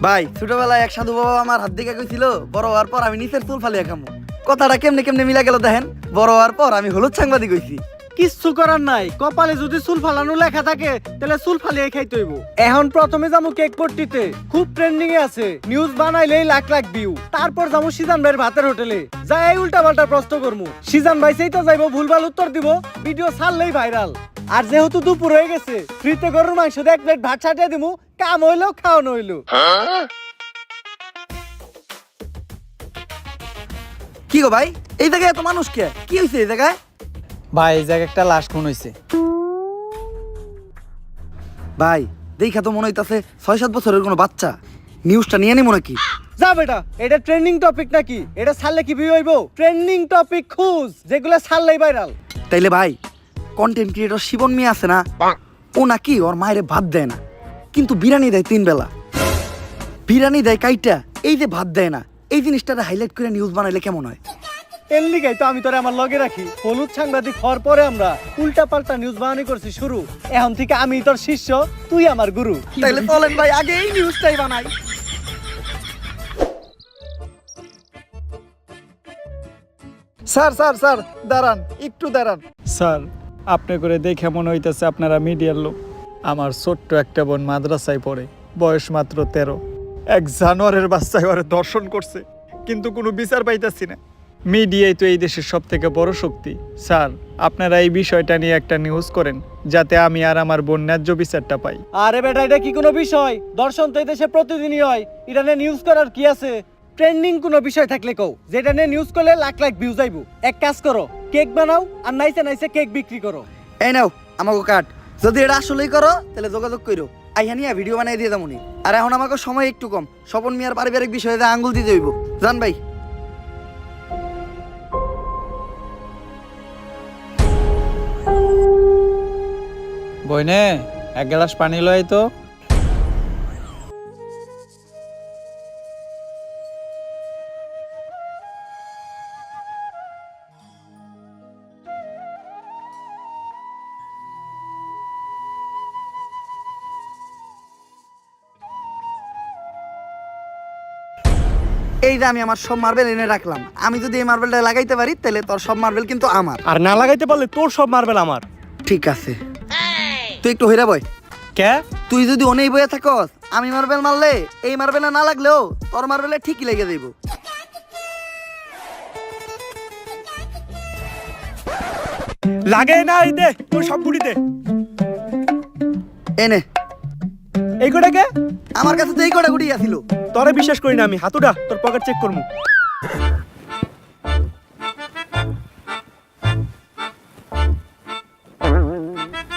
ভাই ছোটবেলায় এক সাধু বাবা আমার হাত দিকে কইছিল বড় হওয়ার পর আমি নিচের চুল ফালিয়া খামু। কথাটা কেমনে কেমনে মিলা গেল দেখেন। বড় হওয়ার পর আমি হলুদ সাংবাদিক হইছি। কিচ্ছু করার নাই, কপালে যদি চুল ফালানো লেখা থাকে তাহলে চুল ফালিয়ে খাইতে হইব। এখন প্রথমে যাবো কেক পট্টিতে, খুব ট্রেন্ডিং এ আছে, নিউজ বানাইলেই লাখ লাখ ভিউ। তারপর যাবো সিজান ভাইয়ের ভাতের হোটেলে, যাই এই উল্টা পাল্টা প্রশ্ন করবো। সিজান ভাই সেই তো যাইবো, ভুলভাল উত্তর দিব, ভিডিও ছাড়লেই ভাইরাল। আর যেহেতু দুপুর হয়ে গেছে, ফ্রিতে গরুর মাংস দিয়ে 1 প্লেট ভাত ছাটিয়ে দিমু, কাম হইলো খাওয়ানো হইলো। কি গো ভাই, এই জায়গায় এত মানুষ কে? কি হয়েছে এই জায়গায়? ভাই এই জায়গায় একটা লাশ খুন হইছে। ভাই দেখা তো মনে হইতাছে 6-7 বছরের কোনো বাচ্চা। নিউজটা নিয়ে নিবো নাকি? যা বেটা, এটা ট্রেন্ডিং টপিক নাকি? এটা ছাড়লে কি ভিউ হইব? ট্রেন্ডিং টপিক খুঁজ, যেগুলো ছাড়লেই ভাইরাল। তাইলে ভাই কন্টেন্ট ক্রিয়েটর শিবন মিয়া আছে না, ও নাকি ওর মায়ের ভাত দেয় না, কিন্তু বিরিয়ানি দেয় 3 বেলা। বিরিয়ানি দেয় কাইটা, এই যে ভাত দেয় না, এই জিনিসটারে হাইলাইট করে নিউজ বানাইলে কেমন হয়? এর লিগাই তো আমি তোরে আমার লগে রাখি। হলুদ সাংবাদিক হওয়ার পরে আমরা উল্টা পাল্টা নিউজ বানানি করছি শুরু। এখন থেকে আমি তোর শিষ্য, তুই আমার গুরু। তাইলে চলেন ভাই আগে এই নিউজটাই বানাই। স্যার স্যার স্যার দাঁড়ান, একটু দাঁড়ান। স্যার, আপনি করে দেখে মনে হইতেছে আপনারা মিডিয়ার লোক। আমার ছোট্ট একটা বোন মাদ্রাসায় পড়ে, বয়স মাত্র 13। এক জানোয়ারের বাচ্চায় ওরে দর্শন করছে, কিন্তু কোনো বিচার পাইতাছি না। মিডিয়াই তো এই দেশের সব থেকে বড় শক্তি। স্যার, আপনারা এই বিষয়টা নিয়ে একটা নিউজ করেন, যাতে আমি আর আমার বোন ন্যায্য বিচারটা পাই। আরে বেটা, এটা কি কোনো বিষয়? দর্শন তো এই দেশে প্রতিদিনই হয়, এটা নিয়ে নিউজ করার কি আছে? ট্রেন্ডিং কোনো বিষয় থাকলে কও, যেটা নিয়ে নিউজ করলে লাখ লাখ ভিউ যাইবো। এক কাজ করো, কেক বানাও আর নাইসে নাইসে কেক বিক্রি করো। এই নাও আমাকে কাট। যদি এটা আসলেই করো তাহলে যোগাযোগ করো, আইহানিয়া ভিডিও বানাই দিয়ে যাবনি। আর এখন আমাকে সময় একটু কম, স্বপন মিয়ার পারিবারিক বিষয়ে আঙ্গুল দিতে হইব। জান ভাই। বইনে এক গ্লাস পানি লয় তো। এই যে আমি আমার সব মার্বেল এনে রাখলাম, আমি যদি এই মার্বেলটা লাগাইতে পারি তাহলে তোর সব মার্বেল কিন্তু আমার। আর না লাগাইতে পারলে তোর সব মার্বেল আমার। ঠিক আছে, তুই একটু হইরা বয়। কে? তুই যদি অনেক বইয়া থাকস, আমি মার্বেল মারলে এই মার্বেলে না লাগলেও তোর মার্বেলে ঠিকই লেগে যাইব। লাগে না, এই দে তোর সব গুড়ি দে। এনে এই কোটা কে? আমার কাছে তো এই কটা গুটি আছিল। তোরে বিশ্বাস করি না আমি, হাতুড়া তোর পকেট চেক করমু।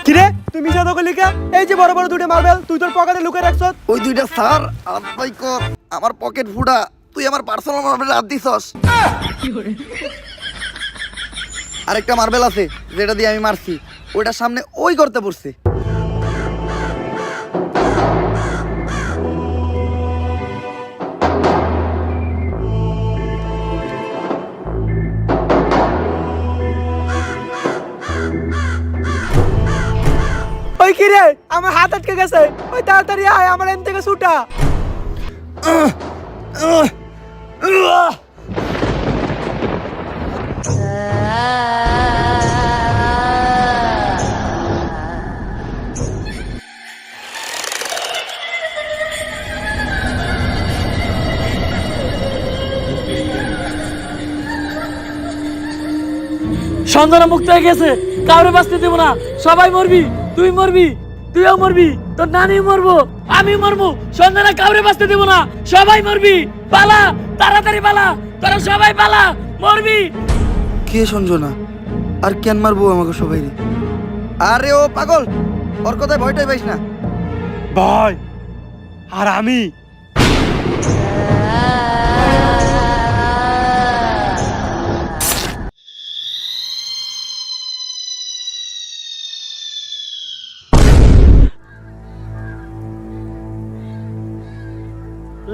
কিরে তুই মিছা তো কইলি কে? এই যে বড় বড় দুটো মার্বেল তুই তোর পকেটে লুকিয়ে রাখছ। ওই দুইটা স্যার আলাই কর, আমার পকেট ফুটা। তুই আমার পার্সোনাল মার্বেল হাত দিছস। আরেকটা মার্বেল আছে যেটা দিয়ে আমি মারছি, ওইটার সামনে ওই করতে পড়ছে। ওই কিরে আমার হাত আটকে গেছে, ওই তাড়াতাড়ি আয়, আমার এন থেকে ছুটা। সঞ্জনা মুক্ত হয়ে গেছে, কাউরে বাঁচতে দেবো না। সবাই মরবি, তুই মরবি, তুইও মরবি, তোর নানি মরবো, আমি মরবো। সঞ্জনা কাউরে বাঁচতে দেবো না, সবাই মরবি। পালা, তাড়াতাড়ি পালা, তোরা সবাই পালা, মরবি। কে সঞ্জনা? আর কেন মারবো আমাকে সবাই? আরে ও পাগল, ওর কথায় ভয়টাই পাইস না। ভাই আর আমি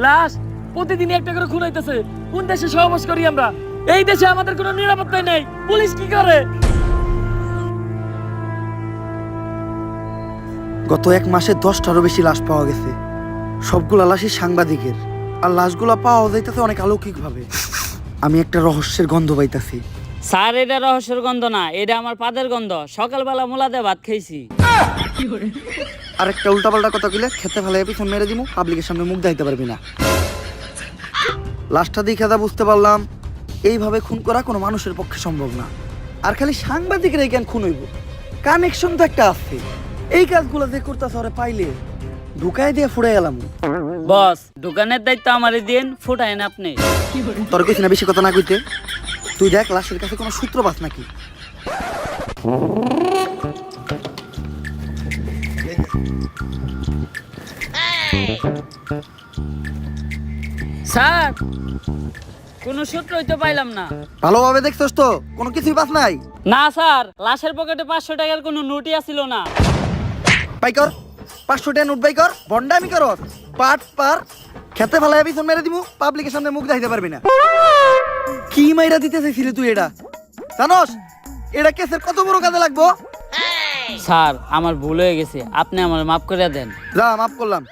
লাশ প্রতিদিন একটা করে খুন হইতেছে। কোন দেশে সহবাস করি আমরা? এই দেশে আমাদের কোনো নিরাপত্তা নেই। পুলিশ কি করে? গত 1 মাসে 10টারও বেশি লাশ পাওয়া গেছে। সবগুলা লাশই সাংবাদিকের, আর লাশগুলা পাওয়া যাইতেছে অনেক অলৌকিকভাবে। আমি একটা রহস্যের গন্ধ পাইতাছি। স্যার এটা রহস্যের গন্ধ না, এটা আমার পাদের গন্ধ। সকালবেলা মোলা দিয়ে ভাত খাইছি। আর একটা উল্টাপাল্টা কথা কইলে খেতে ফেলে পিছন মেরে দিমু, পাবলিকের সামনে মুখ দেখাইতে পারবি না। লাশটা দেখে যা বুঝতে পারলাম, এইভাবে খুন করা কোনো মানুষের পক্ষে সম্ভব না। আর খালি সাংবাদিকের এই কেন খুন হইব? কানেকশন তো একটা আছে। এই কাজগুলো যে করতেছে ওরে পাইলে ঢুকাই দিয়ে ফুড়াই এলাম। বস, দোকানের দায়িত্ব আমারে দিন, ফুটাইন আপনি। তোর কইছি না বেশি কথা না কইতে? তুই দেখ লাশের কাছে কোনো সূত্র পাস নাকি। স্যার, কোনো সূত্রই তো পাইলাম না। ভালোভাবে দেখছস তো? কোনো কিছুই পাস নাই? না স্যার, লাশের পকেটে 500 টাকার কোনো নোটই আসিল না। বাই কর 500 টাকা নোট বাই কর। বন্ডামি করস পাট পার, খেতে ফেলাই পিছন মেরে দিমু, পাবলিকের সামনে মুখ দেখাইতে পারবি না। কি মাইরা দিতে চাইছিলি তুই? এটা জানোস এটা কেসের কত বড় কাজে লাগবো? স্যার, আমার ভুল হয়ে গেছে, আপনি আমার মাফ করে দেন। যা মাফ করলাম।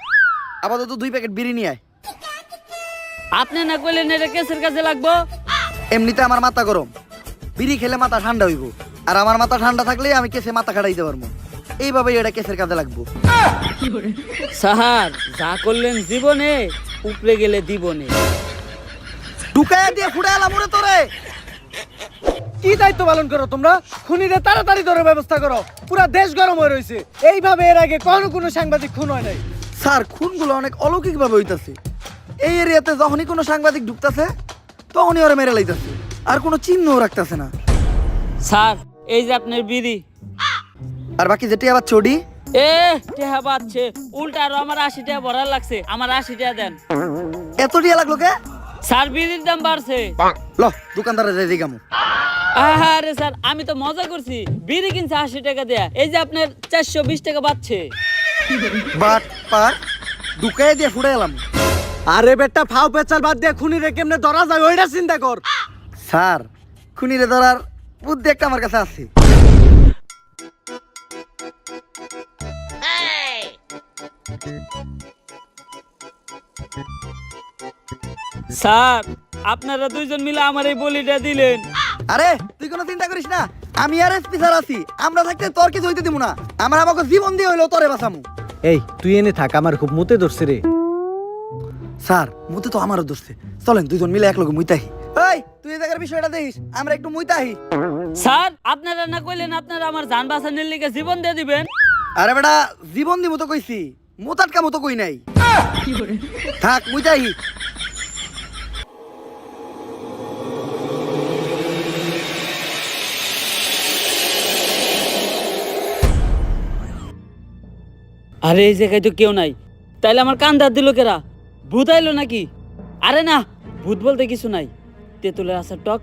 আপাতত 2 প্যাকেট বিড়ি নিয়ে আয়। আপনি না কইলেন এটা কেসের কাজে লাগবো? এমনিতে আমার মাথা গরম, বিড়ি খেলে মাথা ঠান্ডা হইব। আর আমার মাথা ঠান্ডা থাকলে আমি কেসে মাথা খাটাইতে পারবো। এইভাবেই এটা কেসের কাজে লাগবো। স্যার, যা করলেন জীবনে, উপরে গেলে দিবনে। ঢুকাইয়া দিয়ে ফুড়ে এলাম ওরে তোরে। কি দায়িত্ব পালন করো তোমরা? খুনিদের তাড়াতাড়ি ধরার ব্যবস্থা করো, পুরা দেশ গরম হয়ে রয়েছে। এইভাবে এর আগে কোনো সাংবাদিক খুন হয় নাই। স্যার, খুনগুলো অনেক অলৌকিক ভাবে হইতাছে। এই এরিয়াতে যখনই কোনো সাংবাদিক ঢুকতাছে তখনই ওরা মেরে লাইতাছে, আর কোনো চিহ্নও রাখতাছে না। স্যার, এই যে আপনার বিড়ি। আর বাকি যেটি আবার চড়ি টেহা বাচ্ছে, উল্টা আরো আমার 80 টাকা ভরার লাগছে। আমার 80 টাকা দেন। এত টিয়া লাগলো কে? স্যার, বিড়ির দাম বাড়ছে। ল দোকানদারে যাই দিগামু। আরে স্যার, আমি তো মজা করছি। বিড়ি কিনছে 80 টাকা দেয়া, এই যে আপনার 420 টাকা বাড়ছে। বাট পার ঢুকাইয়া দিয়ে ফুড়ে এলাম। আরে বেটা, ফাও পেচাল বাদ দিয়ে খুনিরে কেমনে ধরা যায় ওইটা চিন্তা কর। স্যার, খুনিরে ধরার বুদ্ধি একটা আমার কাছে আছে। স্যার, আপনারা দুইজন মিলে আমার এই বলিটা দিলেন। আরে তুই কোনো চিন্তা করিস না, আমি আর এসপি স্যার আছি। আমরা থাকতে তোর কিছু হইতে দিব না। আমার আমাকে জীবন দিয়ে হইলো তোরে বাঁচামু। এই তুই এনে থাক, আমার খুব মুতে ধরছে রে। স্যার, মুতে তো আমারও ধরছে। চলেন দুজন মিলে এক লগে মুইতাহি। এই তুই এই জায়গার বিষয়টা দেখিস, আমরা একটু মুইতাহি। স্যার, আপনারা না কইলেন আপনারা আমার জান বাঁচানোর লিগে জীবন দিয়ে দিবেন? আরে বেটা, জীবন দিমু তো কইছি, মুতাটকা মতো কই নাই। থাক মুইতাহি। আরে এই জায়গায় তো কেউ নাই, তাইলে আমার কান দাঁত দিল কেরা? ভূত আইলো নাকি? আরে না, ভূত বলতে কিছু নাই। তেঁতুলের আসার টক,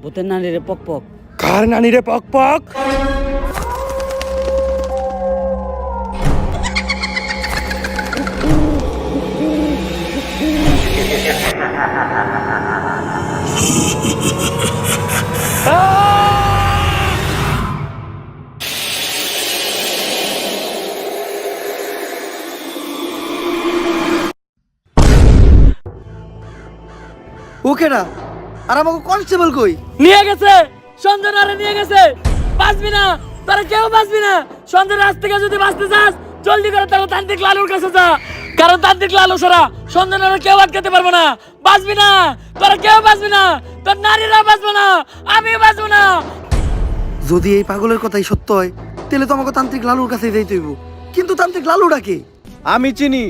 ভূতের নানিরে পক পক। কার নানি রে পক পক? ওকে না, আর আমাকে কনস্টেবল কই? নিয়ে গেছে, সঞ্জনারে নিয়ে গেছে। বাঁচবি না, তোরা কেউ বাঁচবি না। সঞ্জনার আজ থেকে যদি বাঁচতে চাস, জলদি করে তারা তান্ত্রিক লালুর কাছে যা। কারণ তান্ত্রিক লালু ছাড়া সঞ্জনারে কেউ আটকাতে পারবো না। বাঁচবি না, তোরা কেউ বাঁচবি না। তোর নারীরা বাঁচবো না, আমি বাঁচবো না। যদি এই পাগলের কথাই সত্য হয়, তাহলে তো আমাকে তান্ত্রিক লালুর কাছে যাইতে হইব। কিন্তু তান্ত্রিক লালুটা কে? আমি চিনি,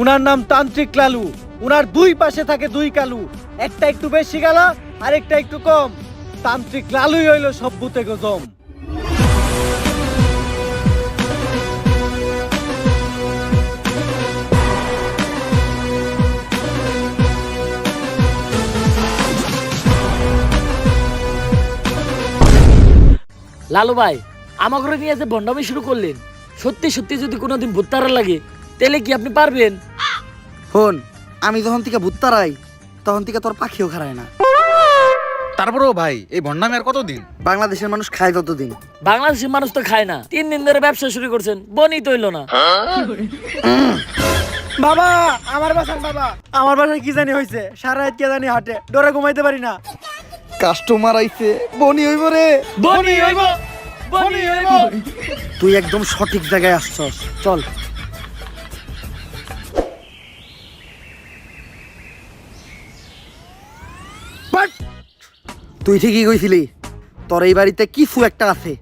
উনার নাম তান্ত্রিক লালু। উনার দুই পাশে থাকে দুই কালু, একটা একটু বেশি গালা আর একটা একটু কম। তান্ত্রিক লালুই হইল সব ভূতে গজম। লালু ভাই, আমাকে নিয়ে যে বন্ডামি শুরু করলেন, সত্যি সত্যি যদি কোনোদিন ভূত তারা লাগে, তাহলে কি আপনি পারবেন? হন, আমি যখন থেকে ভূত তারাই, তখন থেকে তোর পাখিও খারায় না। তারপরেও ভাই, এই ভন্ডামি আর কতদিন? বাংলাদেশের মানুষ খায় ততদিন। বাংলাদেশের মানুষ তো খায় না। 3 দিন ধরে ব্যবসা শুরু করছেন, বনি তৈল না। বাবা আমার বাসার বাবা আমার বাসায় কি জানি হয়েছে সারা রাত কে জানি হাটে ডরে ঘুমাইতে পারি না। কাস্টমার আইছে, বনি হইব রে। বনি হইব, বনি হইব। তুই একদম সঠিক জায়গায় আসছস, চল। তুই ঠিকই কইছিলি, তোর এই বাড়িতে কিছু একটা আছে,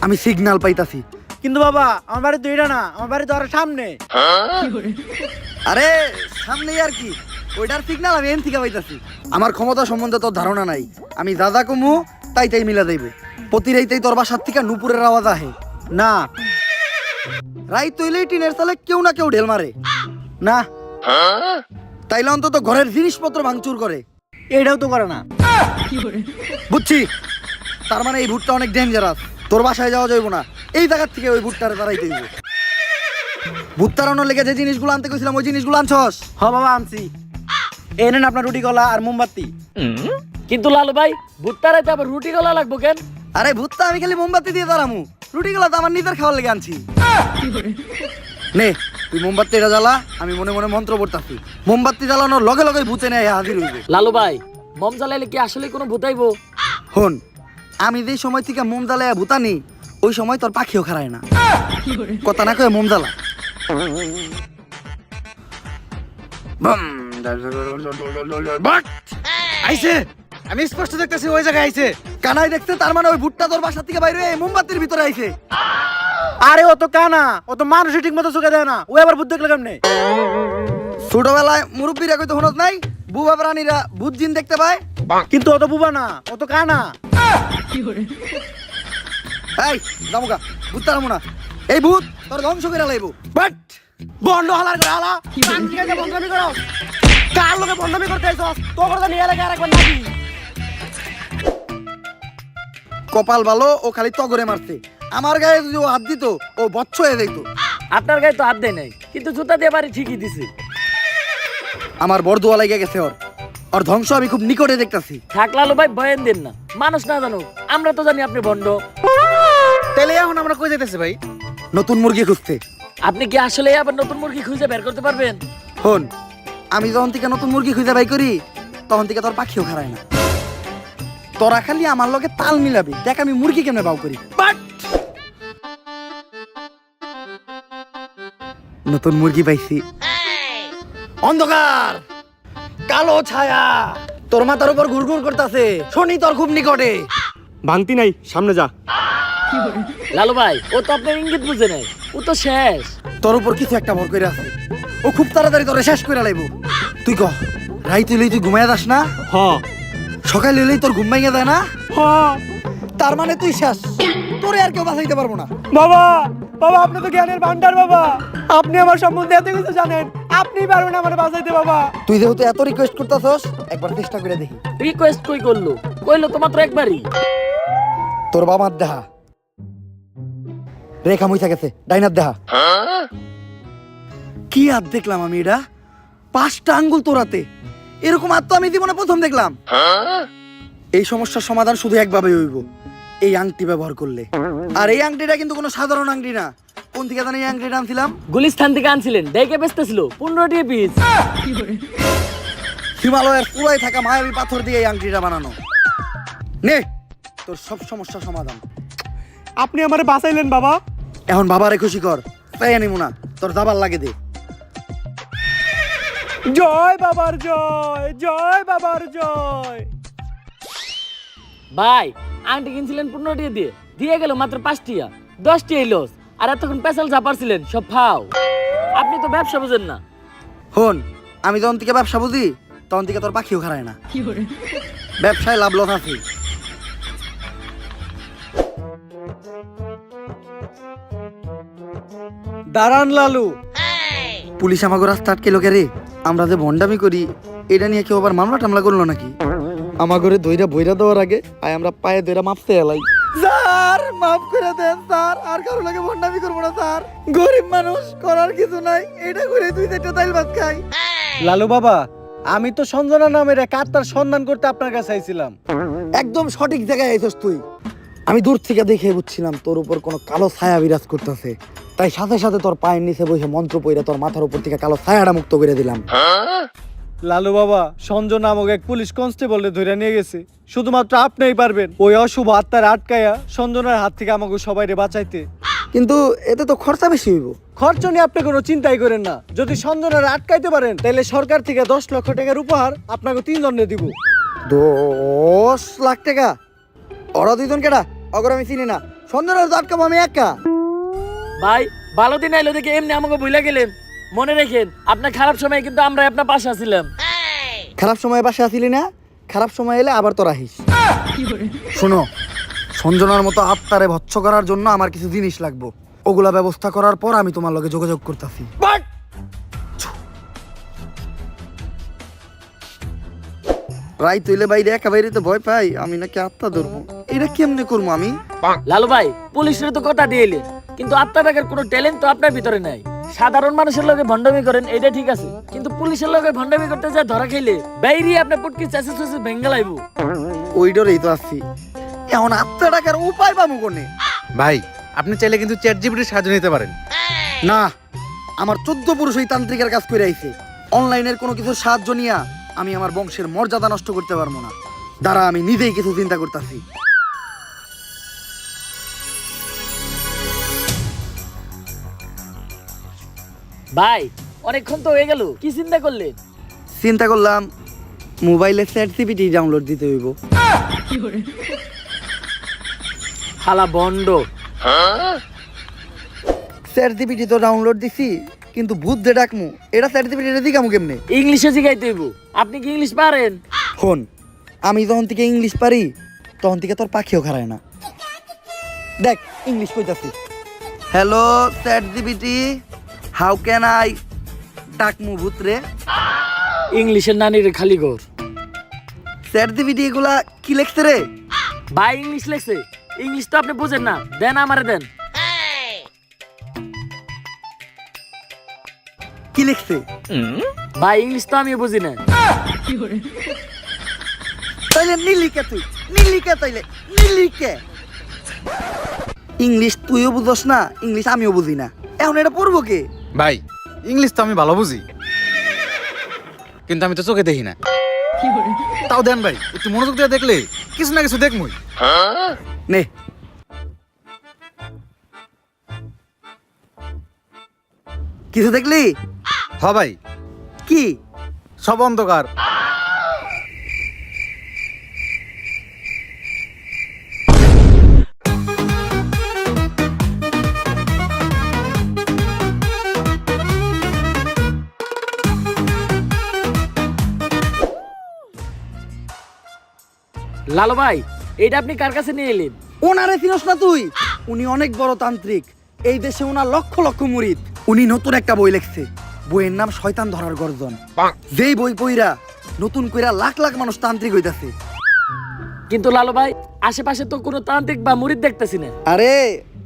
আমি সিগন্যাল পাইতাছি। কিন্তু বাবা আমার বাড়ি তো এটা না, আমার বাড়ি তো আরো সামনে। আরে সামনেই আর কি, ওইটার সিগন্যাল আমি এন থেকে পাইতাছি। আমার ক্ষমতা সম্বন্ধে তোর ধারণা নাই, আমি দাদা কমু তাই তাই মিলা দেব। প্রতি রাইতেই তোর বাসার থেকে নুপুরের আওয়াজ আহে না রাইত তৈলেই টিনের চালে কেউ না কেউ ঢেল মারে না, তাইলে অন্তত ঘরের জিনিসপত্র ভাঙচুর করে। এটাও তো করে না। বুঝছি, তার মানে এই ভুট্টা অনেক ডেঞ্জারাস। তোর বাসায় যাওয়া যাইব না, এই জায়গার থেকে ওই ভুট্টারে তারাইতে হইব। ভুট তাড়ানোর লেগে যে জিনিসগুলো আনতে কইছিলাম ওই জিনিসগুলো আনছস? হ বাবা আনছি, এই নেন আপনার রুটি কলা আর মোমবাতি। কিন্তু লালু ভাই ভুট্টারাইতে আবার রুটি গলা লাগবো কেন? আরে ভুট্টা আমি খালি মোমবাতি দিয়ে দাঁড়ামু, রুটিগুলো তো আমার নিজের খাওয়ার লেগে আনছি। নে তুই মোমবাতি এটা জ্বালা, আমি মনে মনে মন্ত্র পড়তাছি। মোমবাতি জ্বালানোর লগে লগে ভূতে নেয় হাজির হইবে। লালু ভাই মম জ্বালাইলে কি আসলে কোনো ভূতাইবো? হন, আমি যেই সময় থেকে মোম জ্বালাইয়া ভূতানি ওই সময় তোর পাখিও খারায় না। কথা না কয়ে মোম জ্বালা। আইছে, আমি স্পষ্ট দেখতেছি ওই জায়গায় আইছে। কানাই দেখতে, তার মানে ওই ভুট্টা তোর বাসা থেকে বাইরে হয়ে মোমবাতির ভিতরে আইছে। আরে ও তো কানা, ও তো মানুষ ঠিক মতো চোখে দেয় না, ও আবার বুদ্ধি দেখলে কেমনে? ছোটবেলায় মুরব্বীরা কইতে হনত নাই, বুবা প্রাণীরা ভূত জিন দেখতে পায়। কিন্তু ও তো বুবা না, ও তো কানা। এই যামুকা, ভূত তারামু না, এই ভূত তোর ধ্বংস করে লাইব। বাট বন্ধ হালার করে হালা, কান থেকে যে বন্ধমি করো, কার লোকে বন্ধমি করতে আইছস? তো করে নিয়ে এলাকা আর একবার নাকি? কপাল ভালো, ও খালি তগরে মারছে। আমার গায়ে যদি ও হাত দিত ও বচ্চ হয়ে যাইত। আপনার গায়ে তো হাত দেয় নাই, কিন্তু জুতা দিয়ে বাড়ি ঠিকই দিছে। আমার বরদোয়া লাগে গেছে ওর, ওর ধ্বংস আমি খুব নিকটে দেখতাছি। থাক লালু ভাই ভয়েন দেন না, মানুষ না জানুক, আমরা তো জানি আপনি ভণ্ড। তাহলে এখন আমরা কই যাইতেছি ভাই? নতুন মুরগি খুঁজতে। আপনি কি আসলে আবার নতুন মুরগি খুঁজে বের করতে পারবেন? হন, আমি যখন থেকে নতুন মুরগি খুঁজে বাই করি তখন থেকে তোর পাখিও খারায় না। তোরা খালি আমার লগে তাল মিলাবি, দেখ আমি মুরগি কেমনে বাউ করি। বাট নতুন মুরগি পাইছি। অন্ধকার, কালো ছায়া তোর মাথার উপর ঘুরঘুর করতেছে, শনি তোর খুব নিকটে। ভাঙতি নাই, সামনে যা। লালু ভাই ও তো আপনার ইঙ্গিত বুঝে নাই, ও তো শেষ। তোর উপর কিছু একটা ভর করে আছে, ও খুব তাড়াতাড়ি তোরে শেষ করে লাইব। তুই কহ, রাইত হইলেই তুই ঘুমাইয়া যাস না? হ সকাল হইলেই তোর ঘুম ভেঙে যায় না? হ। তার মানে তুই শেষ, তোরে আর কেউ বাঁচাইতে পারবো না। বাবা, বাবা আপনি তো জ্ঞানের ভান্ডার বাবা, আপনি আমার সম্বন্ধে এত কিছু জানেন, আপনি পারবেন আমার বাঁচাইতে বাবা। তুই যেহেতু এত রিকোয়েস্ট করতেছস, একবার চেষ্টা করে দেখি। রিকোয়েস্ট কই করলো? কইলো তো মাত্র একবারই। তোর বাবার দেহা রেখা মুইছা গেছে, ডাইনার দেহা। কি হাত দেখলাম আমি, এটা 5টা আঙ্গুল তোরাতে, এরকম হাত তো আমি জীবনে প্রথম দেখলাম। এই সমস্যার সমাধান শুধু একভাবে হইব, এই আংটি ব্যবহার করলে। আর এই আংটিটা কিন্তু কোনো সাধারণ আংটি না। কোন থেকে জানি এই আংটিটা আনছিলাম? গুলিস্তান থেকে আনছিলেন, দেখে বেচতেছিল 15 টাকা পিস। হিমালয়ের পুরাই থাকা মায়াবী পাথর দিয়ে এই আংটিটা বানানো। নে তোর সব সমস্যার সমাধান। আপনি আমারে বাঁচাইলেন বাবা। এখন বাবারে খুশি কর, তাই আনিমু না, তোর দাবার লাগে দে। জয় বাবার জয়, জয় বাবার জয়। ভাই আংটি কিনছিলেন 15 টাকা দিয়ে, দিয়ে গেল মাত্র 5 টাকা, 10 টাকা লস। আর এতক্ষণ পেশাল চাপারছিলেন সব ফাও। আপনি তো ব্যবসা বুঝেন না। হন, আমি যখন থেকে ব্যবসা বুঝি তখন থেকে তোর পাখিও খারায় না। ব্যবসায় লাভ লস আছে। দাঁড়ান লালু। পুলিশ আমাকে রাস্তা আটকে লোকে রে, আমরা যে ভন্ডামি করি এটা নিয়ে কেউ আবার মামলা টামলা করলো নাকি? আমাগরে দইরা বইরা দেওয়ার আগে আয় আমরা পায়ে দইরা মাপতে এলাই। স্যার মাফ করে দেন স্যার, আর কারো লাগে ভন্ডামি করবো না স্যার। গরিব মানুষ, করার কিছু নাই, এটা করে 2-4টা তাইল ভাত খাই। লালু বাবা, আমি তো সঞ্জনা নামের এক আত্মার সন্ধান করতে আপনার কাছে আইছিলাম। একদম সঠিক জায়গায় আইছস তুই। আমি দূর থেকে দেখে বুঝছিলাম তোর উপর কোনো কালো ছায়া বিরাজ করতেছে, তাই সাথে সাথে তোর পায়ের নিচে বসে মন্ত্র পইরা তোর মাথার উপর থেকে কালো ছায়াটা মুক্ত করে দিলাম। লালু বাবা, সঞ্জয় নামক এক পুলিশ কনস্টেবলকে ধরে নিয়ে গেছে। শুধুমাত্র আপনিই পারবেন ওই অশুভ আত্মার আটকায়া সঞ্জনার হাত থেকে আমাকে সবাইরে বাঁচাইতে। কিন্তু এতে তো খরচা বেশি হইব। খরচ নিয়ে আপনি কোনো চিন্তাই করেন না। যদি সঞ্জনার আটকাইতে পারেন তাহলে সরকার থেকে 10 লক্ষ টাকার উপহার আপনাকে 3 জনে দিব। 10 লাখ টাকা? ওরা দুইজন কেডা? অগর আমি চিনি না। সঞ্জনার তো আটকাবো আমি একা। ভাই ভালো দিন আইলো দেখে এমনি আমাকে ভুলে গেলেন। মনে রেখেন আপনার খারাপ সময় কিন্তু আমরা আপনার পাশে আছিলাম। খারাপ সময় বাসা আসিলি না, খারাপ সময় এলে আবার তোর আহিস। শোনো, সঞ্জনার মতো আত্মারে ভৎস করার জন্য আমার কিছু জিনিস লাগবে। ওগুলা ব্যবস্থা করার পর আমি তোমার লগে যোগাযোগ করতেছি। রাই তুইলে বাইরে একা বাইরে তো ভয় পাই, আমি নাকি আত্মা ধরবো। এটা কেমনে করবো আমি? লালু ভাই পুলিশের তো কথা দিয়েলে, কিন্তু আপনার টাকার কোনো ট্যালেন্ট তো আপনার ভিতরে নাই। সাধারণ মানুষের লগে ভণ্ডামি করেন এটা ঠিক আছে, কিন্তু পুলিশের লগে ভণ্ডামি করতে যা ধরা খাইলে বাইরে আপনার পুটকি চাষে চাষে ভেঙ্গে লাইবো। ওই ডরেই তো আসছি। এখন আত্মা টাকার উপায় পাবো কোনে? ভাই আপনি চাইলে কিন্তু চ্যাট জিপিটির সাহায্য নিতে পারেন। না, আমার 14 পুরুষ ওই তান্ত্রিকের কাজ করে আইছে। অনলাইনের কোনো কিছুর সাহায্য নিয়া আমি আমার বংশের মর্যাদা নষ্ট করতে পারবো না। দাঁড়া, আমি নিজেই কিছু চিন্তা করতেছি। ভাই অনেকক্ষণ তো হয়ে গেল, কি চিন্তা করলেন? চিন্তা করলাম মোবাইলে চ্যাট জিপিটি ডাউনলোড দিতে হইব। হালা বন্ড। চ্যাট জিপিটি তো ডাউনলোড দিছি, কিন্তু ভূত যে ডাকমু এটা চ্যাট জিপিটি দিকামু কেমনে? ইংলিশে শিখাইতে হইব। আপনি কি ইংলিশ পারেন? ফোন, আমি যখন থেকে ইংলিশ পারি তখন থেকে তোর পাখিও খারায় না। দেখ ইংলিশ কইতাছি। Hello ChatGPT, how can I ডাকমু ভূত রে? ইংলিশের নানির খালি ঘর। চ্যাট জিপিটি এগুলা কি লেখছে রে? ভাই ইংলিশ লেখছে। ইংলিশ তো আপনি বুঝেন না, দেন আমারে দেন। কি লিখছে? ভাই ইংলিশ তো আমি বুঝি না। তাইলে নীলিকে, তুই নীলিকে, তাইলে নীলিকে। ইংলিশ তুইও বুঝস না, ইংলিশ আমিও বুঝি না, এখন এটা পড়বো কে? ভাই ইংলিশ তো আমি ভালো বুঝি, কিন্তু আমি তো চোখে দেখি না। তাও দেন ভাই, একটু মনোযোগ দিয়ে দেখলে কিছু না কিছু দেখমুই। নে, কিছু দেখলি? হ ভাই, কি? সব অন্ধকার। লালু ভাই এটা আপনি কার কাছে নিয়ে এলেন? ওনারে চিনস না তুই? উনি অনেক বড় তান্ত্রিক। এই দেশে ওনার লক্ষ লক্ষ মুরিদ। উনি নতুন একটা বই লিখছে, বইয়ের নাম শয়তান ধরার গর্জন। যেই বই পইরা নতুন কইরা লাখ লাখ মানুষ তান্ত্রিক হইতাছে। কিন্তু লালু ভাই আশেপাশে তো কোনো তান্ত্রিক বা মুরিদ দেখতেছি না। আরে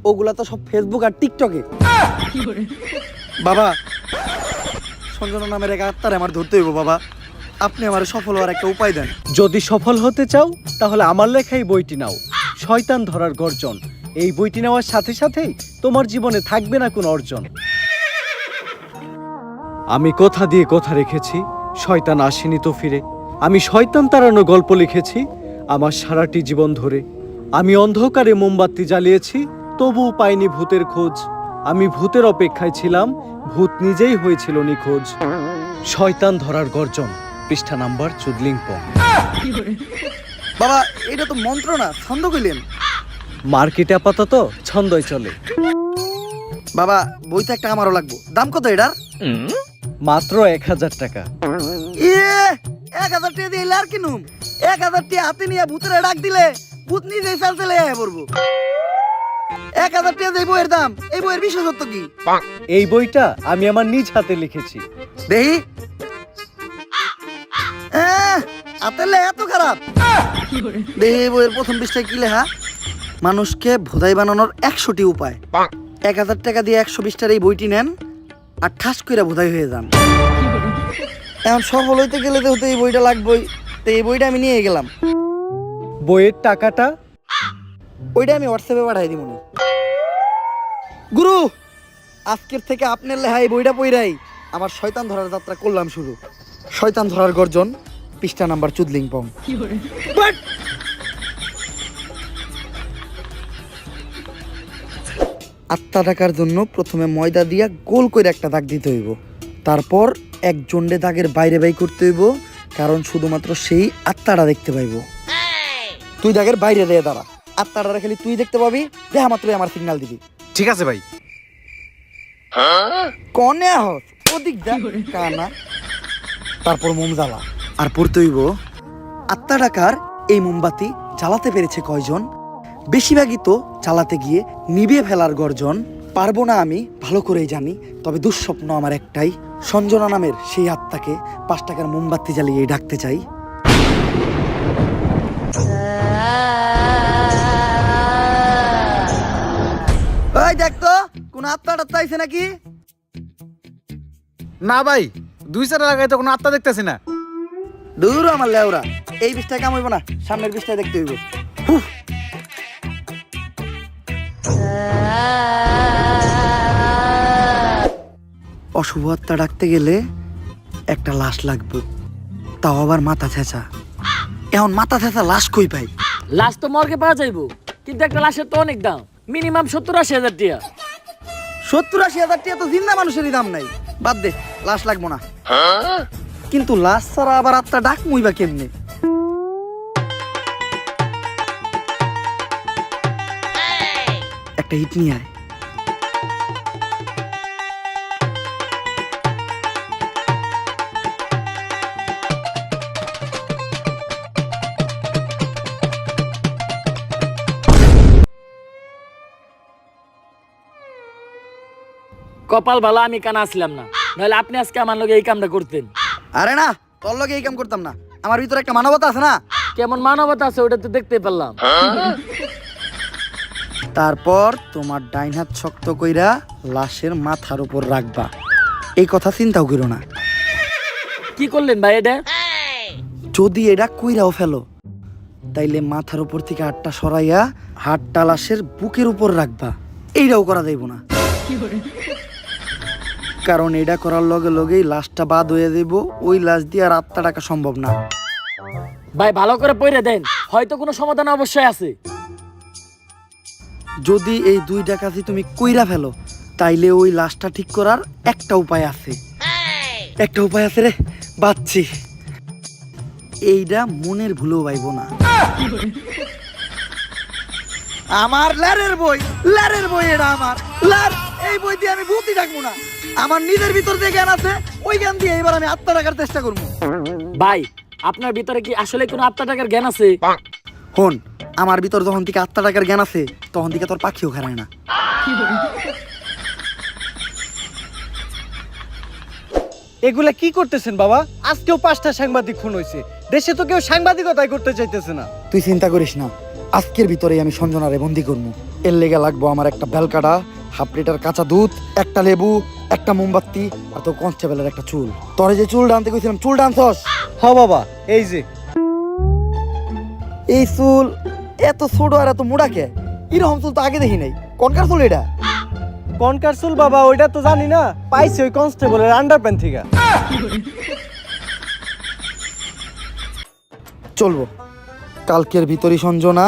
ওগুলা তো সব ফেসবুক আর টিকটকে। বাবা, সঞ্জনা নামের এক আত্মারে আমার ধরতে হইব। বাবা, আপনি আমার সফল হওয়ার একটা উপায় দেন। যদি সফল হতে চাও তাহলে আমার লেখা এই বইটি নাও, শয়তান ধরার গর্জন। এই বইটি নেওয়ার সাথে সাথেই তোমার জীবনে থাকবে না কোনো অর্জন। আমি কথা দিয়ে কথা রেখেছি, শয়তান আসেনি তো ফিরে। আমি শয়তান তাড়ানো গল্প লিখেছি আমার সারাটি জীবন ধরে। আমি অন্ধকারে মোমবাতি জ্বালিয়েছি, তবুও পাইনি ভূতের খোঁজ। আমি ভূতের অপেক্ষায় ছিলাম, ভূত নিজেই হয়েছিল নিখোঁজ। শয়তান ধরার গর্জন, পৃষ্ঠা নাম্বার চুদলিংপং। বাবা, এটা তো মন্ত্র না, ছন্দ কইলেন। মার্কেটে আপাতত ছন্দই চলে। বাবা, বইটা একটা আমারও লাগবো। দাম কত এটার? মাত্র 1000 টাকা। 1000 টাকা দিয়ে আর কিনুম? 1000 টাকা হাতে নিয়ে ভূতের ডাক দিলে ভূত নিজেই চাল চলে পড়বো। 1000 টাকা দিয়ে বইয়ের দাম, এই বইয়ের বিশেষত্ব কি? এই বইটা আমি আমার নিজ হাতে লিখেছি। দেহি আতেলে এত খারাপ? দেহি বইয়ের প্রথম পৃষ্ঠায় কি লেখা? মানুষকে ভোদাই বানানোর 100টি উপায়। 1000 টাকা দিয়ে 120টার এই বইটি নেন আর ঠাস কইরা ভোদাই হয়ে যান। এখন সফল হইতে গেলে তো এই বইটা লাগবেই। তো এই বইটা আমি নিয়ে গেলাম। বইয়ের টাকাটা? ওইটা আমি হোয়াটসঅ্যাপে পাঠাই দিব। গুরু, আজকের থেকে আপনার লেহাই বইটা পইরাই আমার শয়তান ধরার যাত্রা করলাম শুরু। শয়তান ধরার গর্জন, পৃষ্ঠা নাম্বার চুদলিং পং। আত্মা ডাকার জন্য প্রথমে ময়দা দিয়া গোল করে একটা দাগ দিতে হইব, তারপর এক জন্ডে দাগের বাইরে বাই করতে হইব, কারণ শুধুমাত্র সেই আত্মাটা দেখতে পাইব। তুই দাগের বাইরে দিয়ে দাঁড়া, আত্মাটা খালি তুই দেখতে পাবি, দেখা মাত্রই আমার সিগন্যাল দিবি। ঠিক আছে ভাই। কনে হস ওদিক যা কানা। তারপর মোম জ্বালা আর পড়তে হইব আত্মা ডাকার এই মোমবাতি জ্বালাতে পেরেছে কয়জন, বেশিরভাগই তো চালাতে গিয়ে নিভিয়ে ফেলার গর্জন। পারবো না আমি ভালো করেই জানি, তবে দুঃস্বপ্ন আমার একটাই, সঞ্জনা নামের সেই আত্মাকে 5 টাকার মোমবাতি জ্বালিয়ে ডাকতে চাই। ওই দেখ তো কোন আত্মা টাত্মা আইছে নাকি? না ভাই, 2-4 লাগাই তো কোনো আত্মা দেখতেছি না। দূর আমার লেওরা, এই বিষটায় কাম হইব না, সামনের বিষটায় দেখতে হইব। হুফ। অশুভ আত্মা ডাকতে গেলে একটা লাশ লাগবে, তাও আবার মাথা ছেঁচা। এখন মাথা ছেঁচা লাশ কই পাই? লাশ তো মর্গে পাওয়া যাইবো, কিন্তু একটা লাশের তো অনেক দাম, মিনিমাম 70-80 হাজার টাকা। 70-80 হাজার টাকা তো জিন্দা মানুষেরই দাম নাই। বাদ দে, লাশ লাগবো না। কিন্তু লাশ ছাড়া আবার আত্মা ডাক মুইবা কেমনে? একটা হিট নিয়ে আয়। কপাল ভালো আমি কানা আসলাম না, নাহলে আপনি আজকে আমার লগে এই কামটা করতেন। আরে না, তোর লগে এই কাম করতাম না, আমার ভিতরে একটা মানবতা আছে না। কেমন মানবতা আছে ওটা তো দেখতে পেলাম। তারপর তোমার ডাইন হাত শক্ত কইরা লাশের মাথার উপর রাখবা, এই কথা চিন্তাও করো না। কি করলেন ভাই এটা? যদি এটা কইরাও ফেলো, তাইলে মাথার উপর থেকে হাতটা সরাইয়া হাতটা লাশের বুকের উপর রাখবা, এইটাও করা যাইব না। কারণ এটা করার লগে লগেই লাশটা বাদ হয়ে যাইব, ওই লাশ দিয়ে আর আত্মা ডাকা সম্ভব না। ভাই ভালো করে পড়ে দেন, হয়তো কোনো সমাধান অবশ্যই আছে। যদি এই 2 কাজই তুমি কইরা ফেলো, তাইলে ওই লাশটা ঠিক করার একটা উপায় আছে। একটা উপায় আছে রে, বাচ্চি। এইটা মনের ভুলেও পাইব না। আমার ল্যারের বই এটা আমার ল্যার। এই বই দিয়ে আমি ভূতই ডাকবো না, আমার নিজের ভিতর যে জ্ঞান আছে ওই জ্ঞান দিয়ে এবার আমি আত্মা ডাকার চেষ্টা করবো। ভাই আপনার ভিতরে কি আসলে কোনো আত্মা টাকার জ্ঞান আছে? হন, আমার ভিতর যখন থেকে আত্মা ডাকার জ্ঞান আছে, তখন থেকে তোর পাখিও খারায় না। এগুলা কি করতেছেন বাবা? আজকেও 5টা সাংবাদিক খুন হয়েছে, দেশে তো কেউ সাংবাদিকতাই করতে চাইতেছে না। তুই চিন্তা করিস না, আজকের ভিতরেই আমি সঞ্জনারে বন্দি করবো। এর লেগে লাগবো আমার একটা বেলকাটা, 1/2 লিটার কাঁচা দুধ, একটা লেবু, একটা মোমবাতি, আর তো কনস্টেবলের একটা চুল। তোরে যে চুল ডানতে কইছিলাম, চুল ডানছস? হ বাবা, এই যে এই চুল এত ছোট আর এত মোড়া কে? এরকম চুল তো আগে দেখি নাই। কোনকার চুল এটা? কনকার চুল বাবা, ওইটা তো জানি না, পাইছি ওই কনস্টেবলের আন্ডারপ্যান্ট থেকে। চলবো, কালকের ভিতরই সঞ্জনা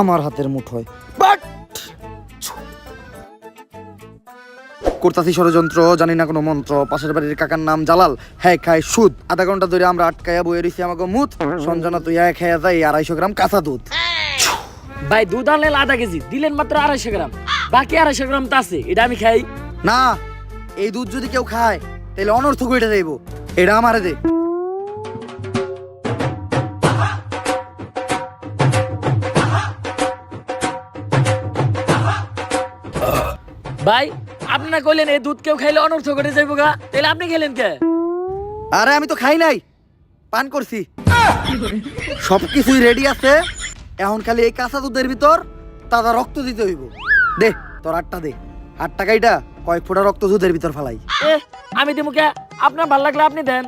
আমার হাতের মুঠোয়। করতাছি ষড়যন্ত্র, জানি না কোনো মন্ত্র। পাশের বাড়ির কাকার নাম জালাল, হ্যাঁ খায় সুদ। আধা ঘন্টা ধরে আমরা আটকায়া বয়ে রয়েছি আমাকে মুত। সঞ্জনা তুই খাইয়া যাই 250 গ্রাম কাঁচা দুধ। ভাই দুধ আনলেন 1/2 কেজি, দিলেন মাত্র 250 গ্রাম, বাকি 250 গ্রাম তো আছে, এটা আমি খাই না। এই দুধ যদি কেউ খায় তাহলে অনর্থক হয়ে যাইব, এটা আমারে দে। ভাই আপনি না কইলেন এই দুধ কেউ খাইলে অনর্থ করে যাইবো গা, তাহলে আপনি খেলেন কে? আরে আমি তো খাই নাই, পান করছি। সবকিছুই রেডি আছে, এখন খালি এই কাঁচা দুধের ভিতর তাজা রক্ত দিতে হইব। দে তোর 8টা দে, 8 টাকাইটা কয়েক ফোঁটা রক্ত দুধের ভিতর ফেলাই। আমি দিমু কে? আপনার ভাল লাগলে আপনি দেন।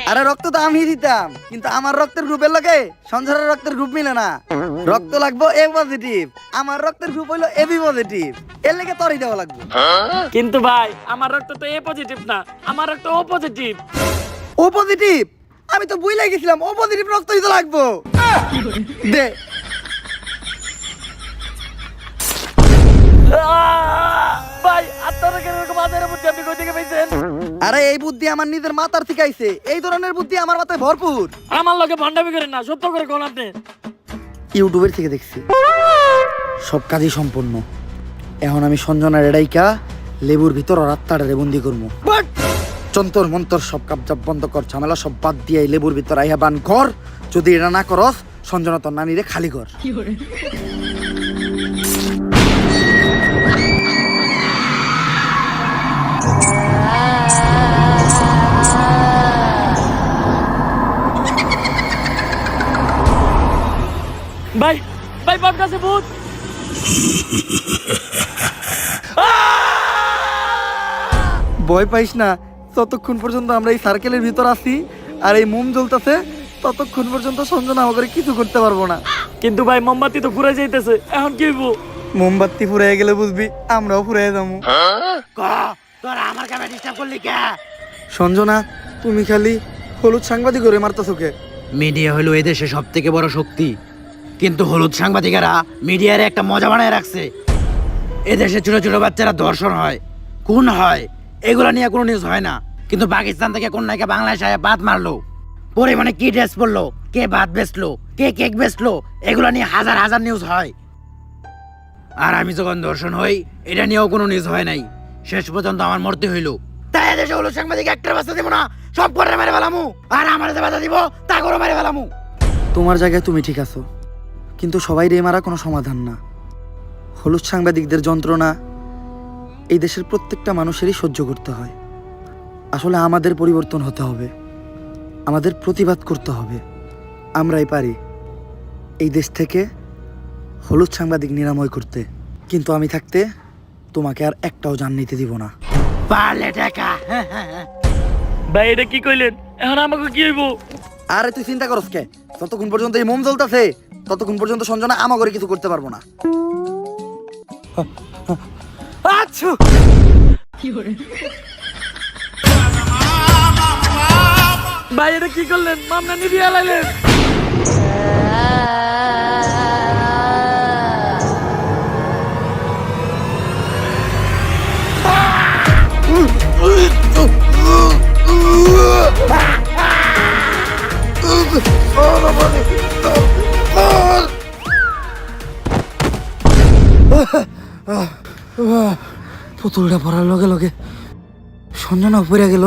আরে রক্ত তো আমি দিতাম, কিন্তু আমার রক্তের গ্রুপের লগে সঞ্জনার রক্তের গ্রুপ মিলে না। রক্ত লাগবো এ পজিটিভ, আমার রক্তের গ্রুপ হইলো এবি পজিটিভ, এর লেগে তরই দেওয়া লাগবে। কিন্তু ভাই আমার রক্ত তো এ পজিটিভ না, আমার রক্ত ও পজিটিভ। ও পজিটিভ? আমি তো বুঝলাই গেছিলাম ও পজিটিভ রক্তই তো লাগবো। দে। ভাই আপনারা কেন এরকম মাথার বুদ্ধি আপনি কই থেকে পাইছেন? আরে এই বুদ্ধি আমার নিজের মাথার থেকে আইছে, এই ধরনের বুদ্ধি আমার মাথায় ভরপুর। আমার লগে ভন্ডামি করেন না, সত্য করে কোন আপনি। ইউটিউবের থেকে দেখছি, সব কাজই সম্পূর্ণ। এখন আমি সঞ্জনার এডাইকা লেবুর ভিতর রাত্তাটারে বন্দি করবো। যন্তর মন্তর সব কাবজাব বন্ধ কর, ঝামেলা সব বাদ দিয়ে এই লেবুর ভিতর আইহা বান কর। যদি এটা না করস সঞ্জনা তোর নানিরে খালি কর। ভাই ভাই বাপ কাছে ভূত। ভয় পাইস না, ততক্ষণ পর্যন্ত আমরা এই সার্কেলের ভিতর আছি আর এই মোম জ্বলতেছে, ততক্ষণ পর্যন্ত সঞ্জনা আমাকে কিছু করতে পারবো না। কিন্তু ভাই মোমবাতি তো ঘুরে যাইতেছে, এখন কি হইব? মোমবাতি ফুরাইয়া গেলে বুঝবি আমরাও ফুরাইয়া যাবো। সঞ্জনা, তুমি খালি হলুদ সাংবাদিক করে মারতেছো কে? মিডিয়া হলো এদেশে সব থেকে বড় শক্তি, কিন্তু হলুদ সাংবাদিকেরা মিডিয়ার একটা মজা বানায় রাখছে। এদেশে ছোট ছোট বাচ্চারা ধর্ষণ হয়, খুন হয়, এগুলা নিয়ে কোনো নিউজ হয় না। কিন্তু পাকিস্তান থেকে কোন নায়িকা বাংলাদেশে আয়া বাদ মারলো, পরিমাণে কি ড্রেস পরলো, কে ভাত বেচলো, কে কেক বেচলো, এগুলা নিয়ে হাজার হাজার নিউজ হয়। আর আমি যখন ধর্ষণ হই, এটা নিয়েও কোনো নিউজ হয় নাই। শেষ পর্যন্ত আমার মরতে হইলো। তাই এদেশে হলুদ সাংবাদিক একটা বাচ্চা দিব না, সব করে মেরে ফেলামু। আর আমার যে বাধা দিব তা করে মেরে ফেলামু। তোমার জায়গায় তুমি ঠিক আছো, কিন্তু সবাই রে মারা কোনো সমাধান না। হলুদ সাংবাদিকদের যন্ত্রণা এই দেশের প্রত্যেকটা মানুষেরই সহ্য করতে হয়। আসলে আমাদের পরিবর্তন হতে হবে, আমাদের প্রতিবাদ করতে হবে। আমরাই পারি এই দেশ থেকে হলুদ সাংবাদিক নিরাময় করতে, কিন্তু আমি থাকতে তোমাকে আর একটাও জান নিতে দিব না। পারলে টাকা। ভাই এটা কি কইলেন? এখন আমাকে কি হইব? আরে তুই চিন্তা করস কে? ততক্ষণ পর্যন্ত এই মোম জ্বলতেছে, ততক্ষণ পর্যন্ত সঞ্জনা আমাকে কিছু করতে পারবো না। আচ্ছা ভাই এটা কি করলেন? মামলা নিবি আলাইলেন। পুতুলটা পড়ার লগে লগে সঞ্জনা পড়ে গেল,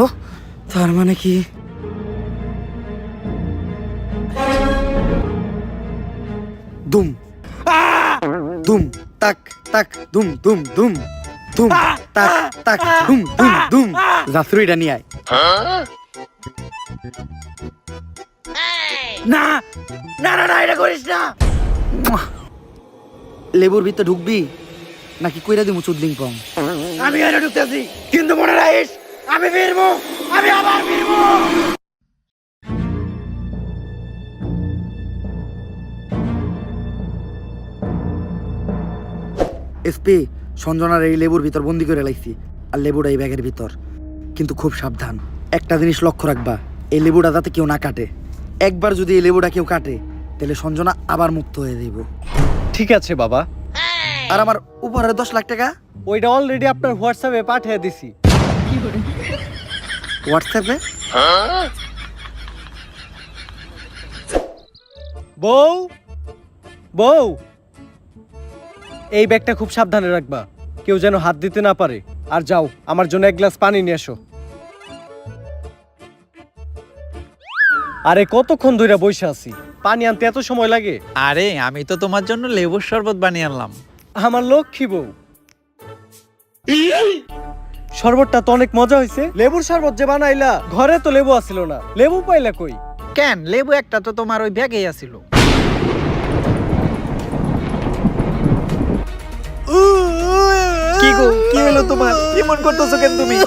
তার মানে কি দুম দুম তাক তাক দুম দুম দুম দুম তাক তাক দুম দুম দুম। জাফরিটা নিয়ে আয়। না না না না, এটা করিস না। লেবুর ভিতরে ঢুকবি নাকি কইরা দিমু চুদলিং পং? আমি এনে ঢুকতেছি, কিন্তু মনে রাখিস আমি ফিরবো, আমি আবার ফিরবো। এসপি, সঞ্জনার এই লেবুর ভিতর বন্দি করে লাইছি, আর লেবুটা এই ব্যাগের ভিতর। কিন্তু খুব সাবধান, একটা জিনিস লক্ষ্য রাখবা, এই লেবুটা যাতে কেউ না কাটে। একবার যদি এই লেবুটা কেউ কাটে তাহলে সঞ্জনা আবার মুক্ত হয়ে যাইব। ঠিক আছে বাবা, আর আমার উপহারের 10 লাখ টাকা ওইটা অলরেডি আপনার হোয়াটসঅ্যাপে পাঠিয়ে দিছি। হোয়াটসঅ্যাপে? বউ বউ, এই ব্যাগটা খুব সাবধানে রাখবা, কেউ যেন হাত দিতে না পারে। আর যাও, আমার জন্য এক গ্লাস পানি নিয়ে এসো। আরে কতক্ষণ ধরে বসে আছি, পানি আনতে এত সময় লাগে? আরে আমি তো তোমার জন্য লেবুর শরবত বানিয়ে আনলাম। আমার লক্ষ্মী বউ, শরবতটা তো অনেক মজা হয়েছে। লেবুর শরবত যে বানাইলা, ঘরে তো লেবু আসিল না, লেবু পাইলা কই? কেন, লেবু একটা তো তোমার ওই ব্যাগেই আছিল। কি গো, কি হলো তোমার? কেমন করতেছো কেন তুমি?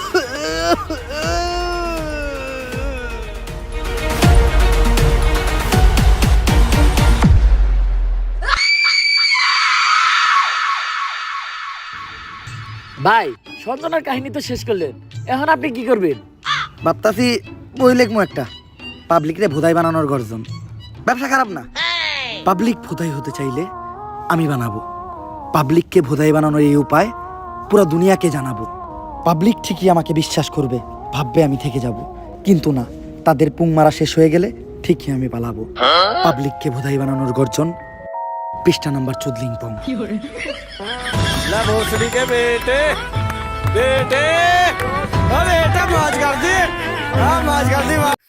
ভাই সঞ্জনার কাহিনী তো শেষ করলেন, এখন আপনি কি করবেন? ভাবতাছি বই লিখবো একটা, পাবলিকরে ভোদাই বানানোর গর্জন। ব্যবসা খারাপ না, পাবলিক ভোদাই হতে চাইলে আমি বানাবো। পাবলিককে ভোদাই বানানোর এই উপায় পুরো দুনিয়াকে জানাবো। পাবলিক ঠিকই আমাকে বিশ্বাস করবে, ভাববে আমি থেকে যাব, কিন্তু না, তাদের পুং মারা শেষ হয়ে গেলে ঠিকই আমি পালাবো। পাবলিককে ভোদাই বানানোর গর্জন, পৃষ্ঠা নাম্বার 14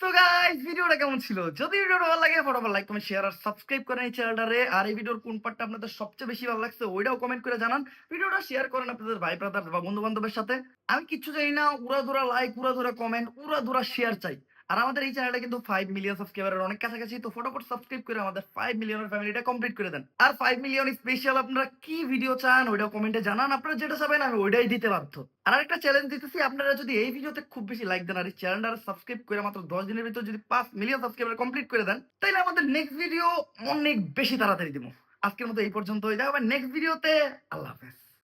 So guys, ভিডিওটা কেমন ছিল? যদি ভিডিওটা ভালো লাগে ফটাফট লাইক কমেন্ট শেয়ার আর সাবস্ক্রাইব করেন এই চ্যানেলটারে। আর এই ভিডিওর কোন পার্টটা আপনাদের সবচেয়ে বেশি ভালো লাগছে ওইটাও কমেন্ট করে জানান। ভিডিওটা শেয়ার করেন আপনাদের ভাই ব্রাদার বা বন্ধু বান্ধবের সাথে। আমি কিচ্ছু চাই না, উড়াধুরা লাইক, উড়াধুরা কমেন্ট, উড়াধুরা শেয়ার চাই। আর আমাদের এই চ্যানেলটা কিন্তু 5 মিলিয়ন সাবস্ক্রাইবারের অনেক কাছাকাছি, তো ফটাফট সাবস্ক্রাইব করে আমাদের 5 মিলিয়নের ফ্যামিলিটা কমপ্লিট করে দেন। আর 5 মিলিয়ন স্পেশাল আপনারা কি ভিডিও চান ওইটাও কমেন্টে জানান। আপনারা যেটা চাবেন আমি ওইটাই দিতে বাধ্য। আর আরেকটা চ্যালেঞ্জ দিতেছি, আপনারা যদি এই ভিডিওতে খুব বেশি লাইক দেন আর এই চ্যানেলটা সাবস্ক্রাইব করে মাত্র 10 দিনের ভিতর যদি 5 মিলিয়ন সাবস্ক্রাইবার কমপ্লিট করে দেন, তাহলে আমাদের নেক্সট ভিডিও অনেক বেশি তাড়াতাড়ি দিব। আজকের মতো এই পর্যন্তই, দেখা হবে নেক্সট ভিডিওতে। আল্লাহ হাফেজ।